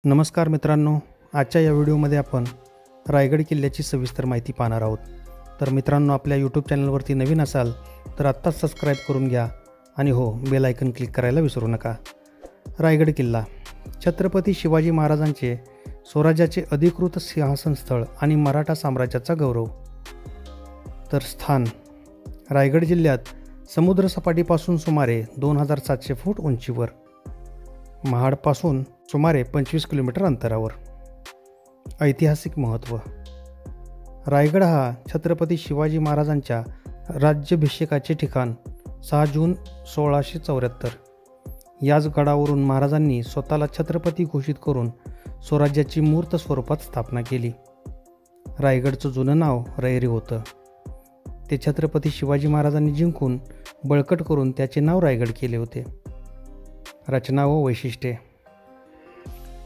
नमस्कार मित्रांनो, आजच्या या व्हिडिओमध्ये आपण रायगड किल्ल्याची सविस्तर माहिती पाहणार आहोत. तर मित्रांनो, आपल्या यूट्यूब चॅनलवरती नवीन असाल तर आत्ताच सबस्क्राईब करून घ्या आणि हो, बेल आयकन क्लिक करायला विसरू नका. रायगड किल्ला छत्रपती शिवाजी महाराजांचे स्वराज्याचे अधिकृत सिंहासन स्थळ आणि मराठा साम्राज्याचा गौरव. तर स्थान रायगड जिल्ह्यात समुद्रसपाटीपासून सुमारे 2700 फूट उंचीवर, महाडपासून सुमारे 25 किलोमीटर अंतरावर. ऐतिहासिक महत्त्व. रायगड हा छत्रपती शिवाजी महाराजांच्या राज्याभिषेकाचे ठिकाण 6 जून 1674. याच गडावरून महाराजांनी स्वतःला छत्रपती घोषित करून स्वराज्याची मूर्त स्वरूपात स्थापना केली. रायगडचं जुनं नाव रैरी होतं. ते छत्रपती शिवाजी महाराजांनी जिंकून बळकट करून त्याचे नाव रायगड केले होते. रचना व वैशिष्ट्ये.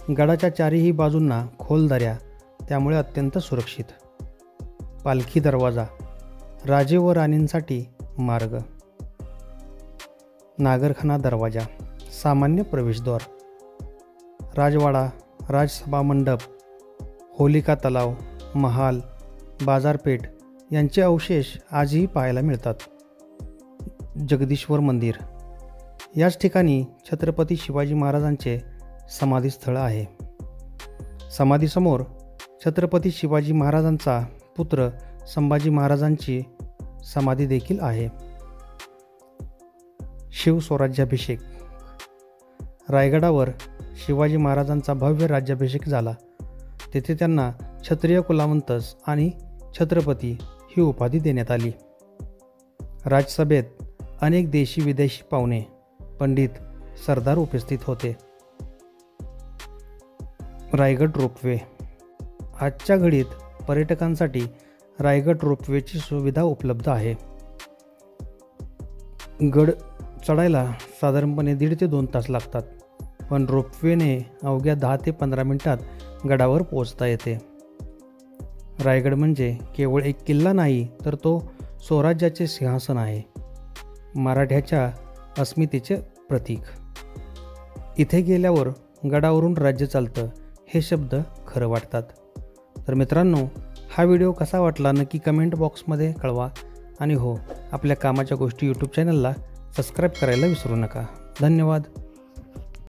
गडाच्या चारही बाजूंना खोल दऱ्या, त्यामुळे अत्यंत सुरक्षित. पालखी दरवाजा, राजे व राणींसाठी मार्ग. नागरखाना दरवाजा, सामान्य प्रवेशद्वार. राजवाडा, राजसभा मंडप, होलिका तलाव, महाल, बाजारपेठ यांचे अवशेष आजही पाहायला मिळतात. जगदीश्वर मंदिर, याच ठिकाणी छत्रपती शिवाजी महाराजांचे समाधीस्थळ आहे. समाधीसमोर छत्रपती शिवाजी महाराजांचा पुत्र संभाजी महाराजांची समाधी देखील आहे. शिवस्वराज्याभिषेक. रायगडावर शिवाजी महाराजांचा भव्य राज्याभिषेक झाला. तेथे त्यांना क्षत्रिय कुलावंतस आणि छत्रपती ही उपाधी देण्यात आली. राजसभेत अनेक देशी विदेशी पाहुणे, पंडित, सरदार उपस्थित होते. रायगड रोपवे. आजच्या घडीत पर्यटकांसाठी रायगड रोपवेची सुविधा उपलब्ध आहे. गड चढायला साधारणपणे 1.5 ते 2 तास लागतात, पण रोपवेने अवघ्या 10 ते 15 मिनिटात गडावर पोहोचता येते. रायगड म्हणजे केवळ एक किल्ला नाही, तर तो स्वराज्याचे सिंहासन आहे, मराठ्याच्या अस्मितेचे प्रतीक. इथे गेल्यावर गडावरून राज्य चालतं हे शब्द खरं वाटतात. तर मित्रांनो, हा व्हिडिओ कसा वाटला नक्की कमेंट बॉक्समध्ये कळवा आणि हो, आपल्या कामाच्या गोष्टी यूट्यूब चॅनलला सबस्क्राईब करायला विसरू नका. धन्यवाद.